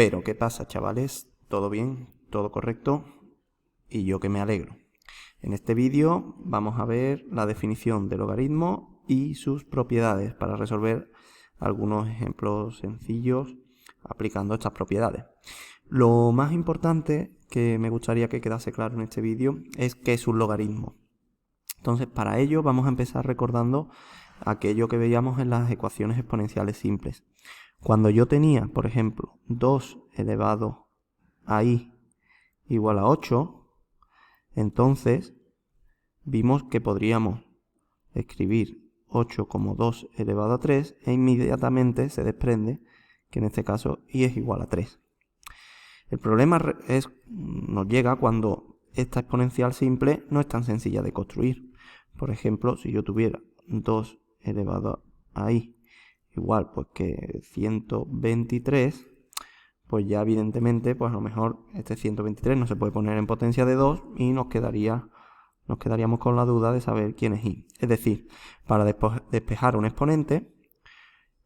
Pero, ¿qué pasa, chavales? ¿Todo bien? ¿Todo correcto? Y yo que me alegro. En este vídeo vamos a ver la definición del logaritmo y sus propiedades para resolver algunos ejemplos sencillos aplicando estas propiedades. Lo más importante que me gustaría que quedase claro en este vídeo es qué es un logaritmo. Entonces, para ello vamos a empezar recordando aquello que veíamos en las ecuaciones exponenciales simples. Cuando yo tenía, por ejemplo, 2 elevado a i igual a 8, entonces vimos que podríamos escribir 8 como 2 elevado a 3 e inmediatamente se desprende que en este caso i es igual a 3. El problema nos llega cuando esta exponencial simple no es tan sencilla de construir. Por ejemplo, si yo tuviera 2 elevado a i igual pues que 123, pues ya evidentemente pues a lo mejor este 123 no se puede poner en potencia de 2 y nos quedaríamos con la duda de saber quién es i. Es decir, para despejar un exponente,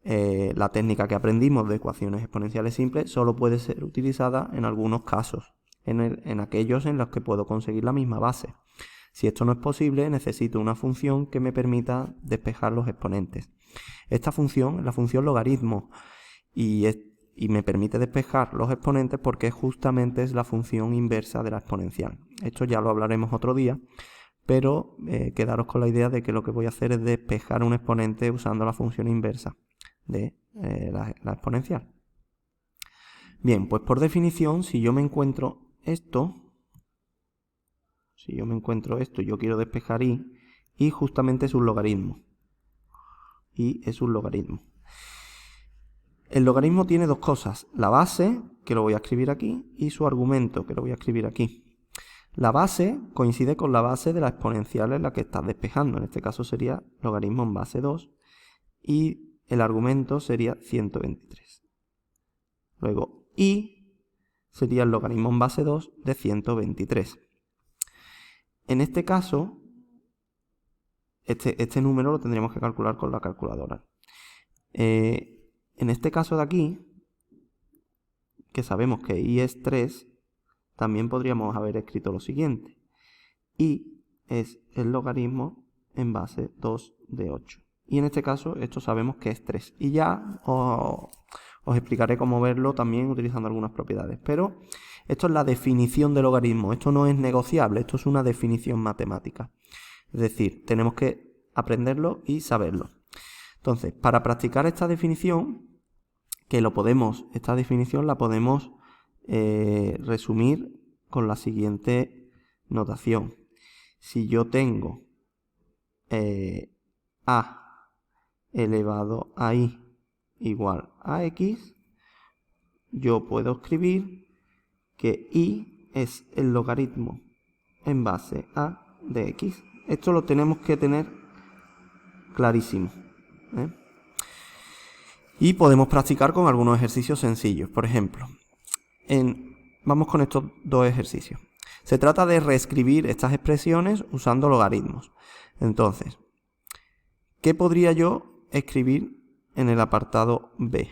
la técnica que aprendimos de ecuaciones exponenciales simples solo puede ser utilizada en algunos casos, en aquellos en los que puedo conseguir la misma base. Si esto no es posible, necesito una función que me permita despejar los exponentes. Esta función es la función logaritmo y me permite despejar los exponentes porque justamente es la función inversa de la exponencial. Esto ya lo hablaremos otro día, pero quedaros con la idea de que lo que voy a hacer es despejar un exponente usando la función inversa de la exponencial. Bien, pues por definición, si yo me encuentro esto, yo quiero despejar y justamente es un logaritmo. Y es un logaritmo. El logaritmo tiene dos cosas, la base, que lo voy a escribir aquí, y su argumento, que lo voy a escribir aquí. La base coincide con la base de la exponencial en la que estás despejando, en este caso sería logaritmo en base 2, y el argumento sería 123. Luego, y sería el logaritmo en base 2 de 123. En este caso, este número lo tendríamos que calcular con la calculadora. En este caso de aquí, que sabemos que i es 3, también podríamos haber escrito lo siguiente. I es el logaritmo en base 2 de 8. Y en este caso, esto sabemos que es 3. Y ya os explicaré cómo verlo también utilizando algunas propiedades. Pero esto es la definición de logaritmo. Esto no es negociable, esto es una definición matemática. Es decir, tenemos que aprenderlo y saberlo. Entonces, para practicar esta definición, esta definición la podemos resumir con la siguiente notación. Si yo tengo a elevado a i igual a x, yo puedo escribir que i es el logaritmo en base a de x. Esto lo tenemos que tener clarísimo, ¿eh? Y podemos practicar con algunos ejercicios sencillos. Por ejemplo, vamos con estos dos ejercicios. Se trata de reescribir estas expresiones usando logaritmos. Entonces, ¿qué podría yo escribir en el apartado B?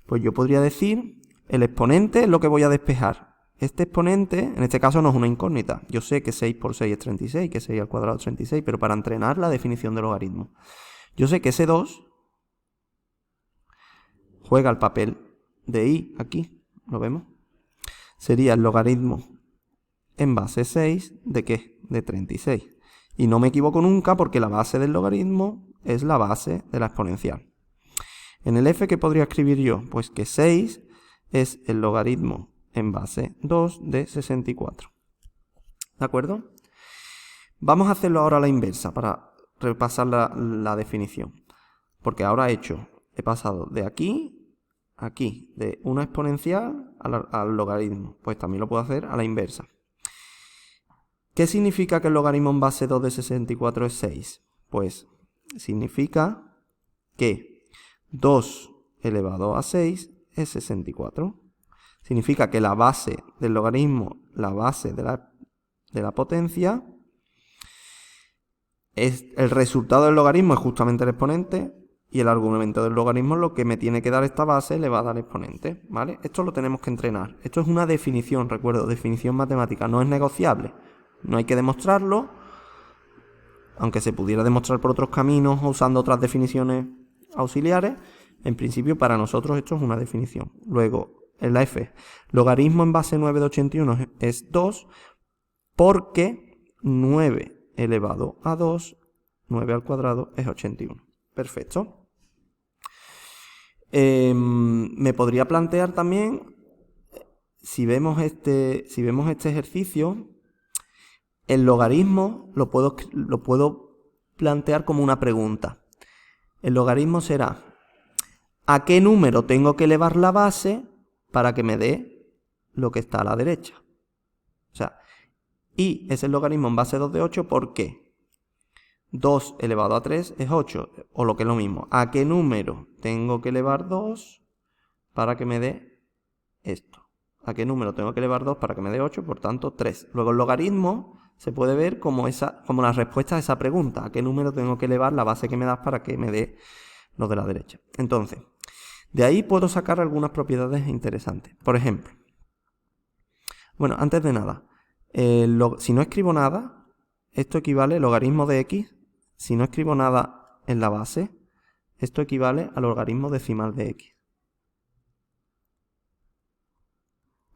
Pues yo podría decir, el exponente es lo que voy a despejar. Este exponente, en este caso no es una incógnita. Yo sé que 6 por 6 es 36, que 6 al cuadrado es 36, pero para entrenar la definición de logaritmo. Yo sé que ese 2 juega el papel de i aquí, ¿lo vemos? Sería el logaritmo en base 6 ¿de qué? De 36. Y no me equivoco nunca porque la base del logaritmo es la base de la exponencial. En el f, ¿qué podría escribir yo? Pues que 6 es el logaritmo en base 2 de 64. ¿De acuerdo? Vamos a hacerlo ahora a la inversa para repasar la definición. Porque ahora he pasado de aquí a aquí, de una exponencial al logaritmo. Pues también lo puedo hacer a la inversa. ¿Qué significa que el logaritmo en base 2 de 64 es 6? Pues significa que 2 elevado a 6 es 64. Significa que la base del logaritmo, la base de la potencia, el resultado del logaritmo es justamente el exponente, Y el argumento del logaritmo, lo que me tiene que dar esta base, le va a dar exponente, ¿vale? Esto lo tenemos que entrenar. Esto es una definición, recuerdo, definición matemática, no es negociable. No hay que demostrarlo, aunque se pudiera demostrar por otros caminos o usando otras definiciones auxiliares. En principio, para nosotros esto es una definición. Luego, en la F, logaritmo en base 9 de 81 es 2, porque 9 elevado a 2, 9 al cuadrado es 81. Perfecto. Me podría plantear también, si vemos este ejercicio, el logaritmo lo puedo plantear como una pregunta. El logaritmo será, ¿a qué número tengo que elevar la base para que me dé lo que está a la derecha? O sea, y es el logaritmo en base 2 de 8, ¿por qué? 2 elevado a 3 es 8, o lo que es lo mismo. ¿A qué número tengo que elevar 2 para que me dé esto? ¿A qué número tengo que elevar 2 para que me dé 8? Por tanto, 3. Luego el logaritmo se puede ver como la respuesta a esa pregunta. ¿A qué número tengo que elevar la base que me das para que me dé lo de la derecha? Entonces, de ahí puedo sacar algunas propiedades interesantes. Por ejemplo, bueno, antes de nada, si no escribo nada, esto equivale, logaritmo de x, si no escribo nada en la base, esto equivale al logaritmo decimal de x.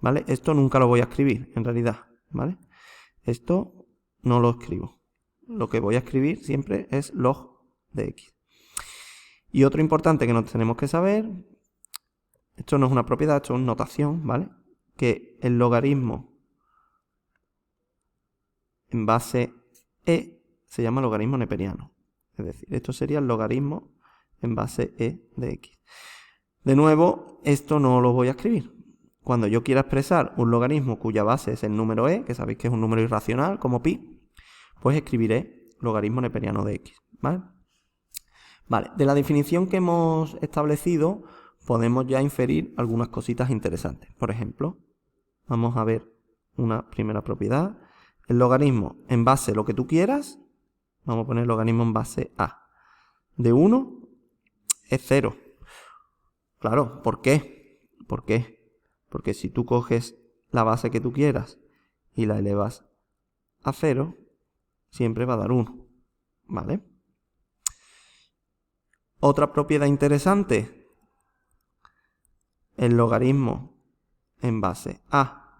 ¿Vale? Esto nunca lo voy a escribir, en realidad, ¿vale? Esto no lo escribo. Lo que voy a escribir siempre es log de x. Y otro importante que nos tenemos que saber, esto no es una propiedad, esto es notación, ¿vale? Que el logaritmo en base e se llama logaritmo neperiano. Es decir, esto sería el logaritmo en base e de x. De nuevo, esto no lo voy a escribir. Cuando yo quiera expresar un logaritmo cuya base es el número e, que sabéis que es un número irracional, como pi, pues escribiré logaritmo neperiano de x, ¿vale? Vale, de la definición que hemos establecido, podemos ya inferir algunas cositas interesantes. Por ejemplo, vamos a ver una primera propiedad. El logaritmo en base a lo que tú quieras, vamos a poner logaritmo en base a, de 1 es 0. Claro, ¿por qué? ¿Por qué? Porque si tú coges la base que tú quieras y la elevas a 0, siempre va a dar 1, ¿vale? Otra propiedad interesante, el logaritmo en base a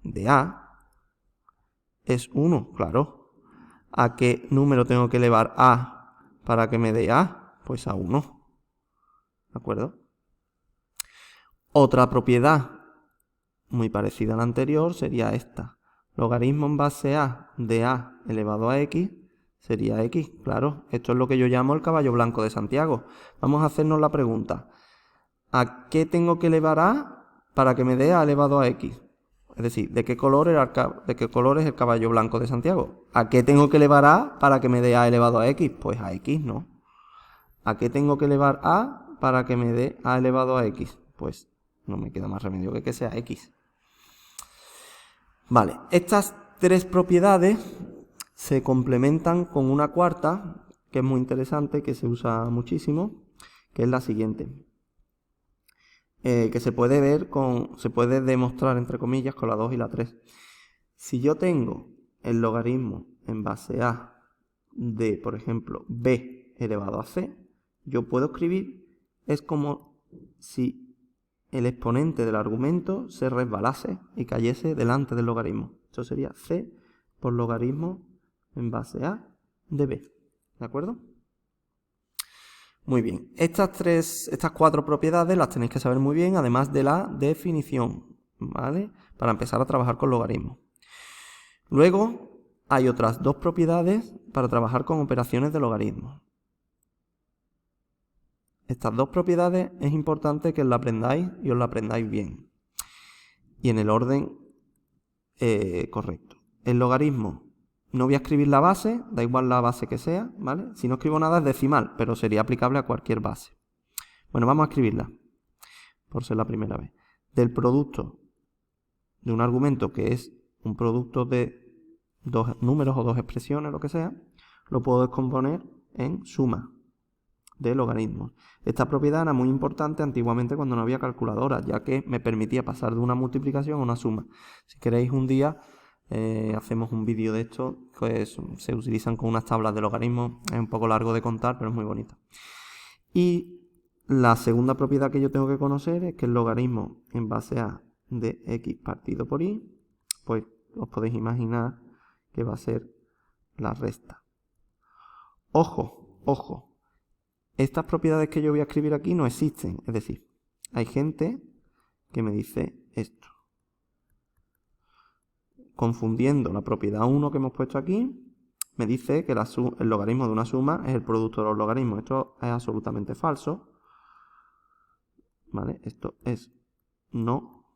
de a es 1, claro. ¿A qué número tengo que elevar a para que me dé a? Pues a 1, ¿de acuerdo? Otra propiedad muy parecida a la anterior sería esta. Logaritmo en base a de a elevado a x sería x, claro. Esto es lo que yo llamo el caballo blanco de Santiago. Vamos a hacernos la pregunta. ¿A qué tengo que elevar a para que me dé a elevado a x? Es decir, ¿de qué color es el caballo blanco de Santiago? ¿A qué tengo que elevar a para que me dé a elevado a x? Pues a x, ¿no? ¿A qué tengo que elevar a para que me dé a elevado a x? Pues no me queda más remedio que sea x. Vale, estas tres propiedades se complementan con una cuarta, que es muy interesante, que se usa muchísimo, que es la siguiente. Que se puede demostrar, entre comillas, con la 2 y la 3. Si yo tengo el logaritmo en base a de, por ejemplo, b elevado a c, yo puedo escribir, es como si el exponente del argumento se resbalase y cayese delante del logaritmo. Esto sería c por logaritmo en base a de b. ¿De acuerdo? Muy bien. Estas cuatro propiedades las tenéis que saber muy bien, además de la definición, ¿vale? Para empezar a trabajar con logaritmos. Luego hay otras dos propiedades para trabajar con operaciones de logaritmos. Estas dos propiedades es importante que las aprendáis y os las aprendáis bien. Y en el orden correcto. El logaritmo, no voy a escribir la base, da igual la base que sea, ¿vale? Si no escribo nada es decimal, pero sería aplicable a cualquier base. Bueno, vamos a escribirla, por ser la primera vez. Del producto de un argumento que es un producto de dos números o dos expresiones, lo que sea, lo puedo descomponer en suma. de logaritmos. Esta propiedad era muy importante antiguamente cuando no había calculadora, ya que me permitía pasar de una multiplicación a una suma. Si queréis un día hacemos un vídeo de esto, pues se utilizan con unas tablas de logaritmos, es un poco largo de contar, pero es muy bonito. Y la segunda propiedad que yo tengo que conocer es que el logaritmo en base a de x partido por y, pues os podéis imaginar que va a ser la resta. Ojo, ojo, estas propiedades que yo voy a escribir aquí no existen, es decir, hay gente que me dice esto. Confundiendo la propiedad 1 que hemos puesto aquí, me dice que el logaritmo de una suma es el producto de los logaritmos. Esto es absolutamente falso. ¿Vale? Esto es no.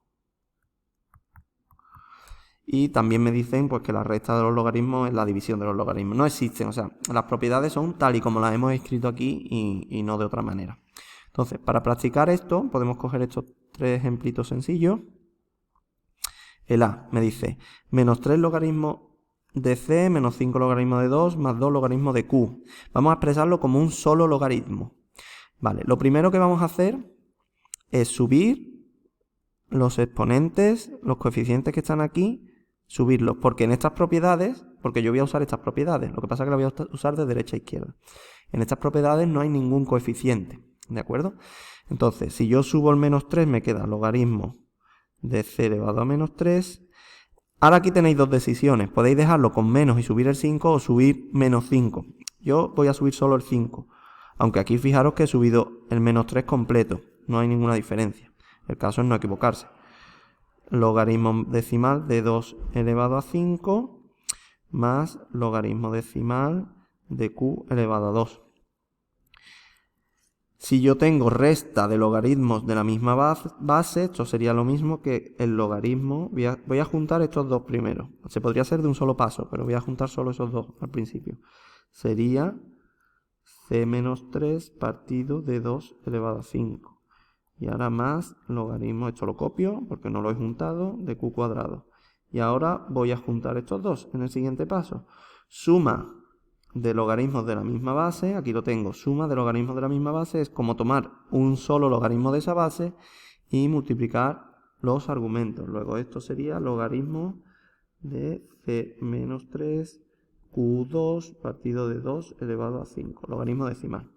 Y también me dicen pues, que la resta de los logaritmos es la división de los logaritmos. No existen, o sea, las propiedades son tal y como las hemos escrito aquí y no de otra manera. Entonces, para practicar esto, podemos coger estos tres ejemplitos sencillos. El A me dice menos 3 logaritmos de C menos 5 logaritmos de 2 más 2 logaritmos de Q. Vamos a expresarlo como un solo logaritmo. Vale, lo primero que vamos a hacer es subir los exponentes, los coeficientes que están aquí, subirlos, porque en estas propiedades, porque yo voy a usar estas propiedades, lo que pasa es que las voy a usar de derecha a izquierda. En estas propiedades no hay ningún coeficiente, ¿de acuerdo? Entonces, si yo subo el menos 3, me queda logaritmo de c elevado a menos 3. Ahora aquí tenéis dos decisiones. Podéis dejarlo con menos y subir el 5 o subir menos 5. Yo voy a subir solo el 5. Aunque aquí fijaros que he subido el menos 3 completo. No hay ninguna diferencia. El caso es no equivocarse. Logaritmo decimal de 2 elevado a 5 más logaritmo decimal de q elevado a 2. Si yo tengo resta de logaritmos de la misma base, esto sería lo mismo que el logaritmo. Voy a juntar estos dos primero. Se podría hacer de un solo paso, pero voy a juntar solo esos dos al principio. Sería c menos 3 partido de 2 elevado a 5. Y ahora más logaritmo, esto lo copio porque no lo he juntado, de q cuadrado. Y ahora voy a juntar estos dos en el siguiente paso. Suma de logaritmos de la misma base, aquí lo tengo, suma de logaritmos de la misma base, es como tomar un solo logaritmo de esa base y multiplicar los argumentos. Luego esto sería logaritmo de c menos 3 q2 partido de 2 elevado a 5, logaritmo decimal.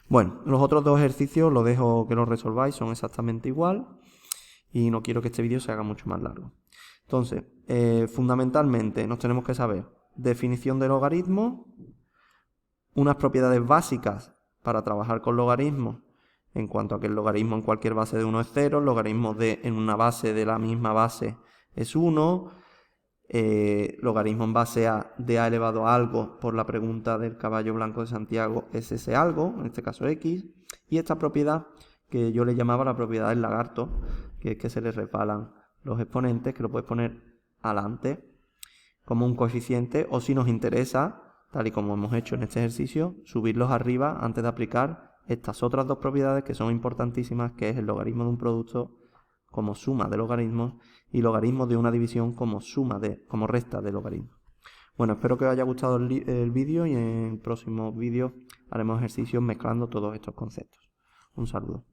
Bueno, los otros dos ejercicios los dejo que los resolváis, son exactamente igual y no quiero que este vídeo se haga mucho más largo. Entonces, fundamentalmente nos tenemos que saber definición de logaritmo, unas propiedades básicas para trabajar con logaritmos, en cuanto a que el logaritmo en cualquier base de 1 es 0, el logaritmo en una base de la misma base es 1, logaritmo en base a de a elevado a algo, por la pregunta del caballo blanco de Santiago, es ese algo, en este caso x, y esta propiedad que yo le llamaba la propiedad del lagarto, que es que se le resbalan los exponentes, que lo puedes poner adelante como un coeficiente, o si nos interesa, tal y como hemos hecho en este ejercicio, subirlos arriba antes de aplicar estas otras dos propiedades que son importantísimas, que es el logaritmo de un producto como suma de logaritmos y logaritmo de una división como resta de logaritmos. Bueno, espero que os haya gustado el vídeo y en próximos vídeos haremos ejercicios mezclando todos estos conceptos. Un saludo.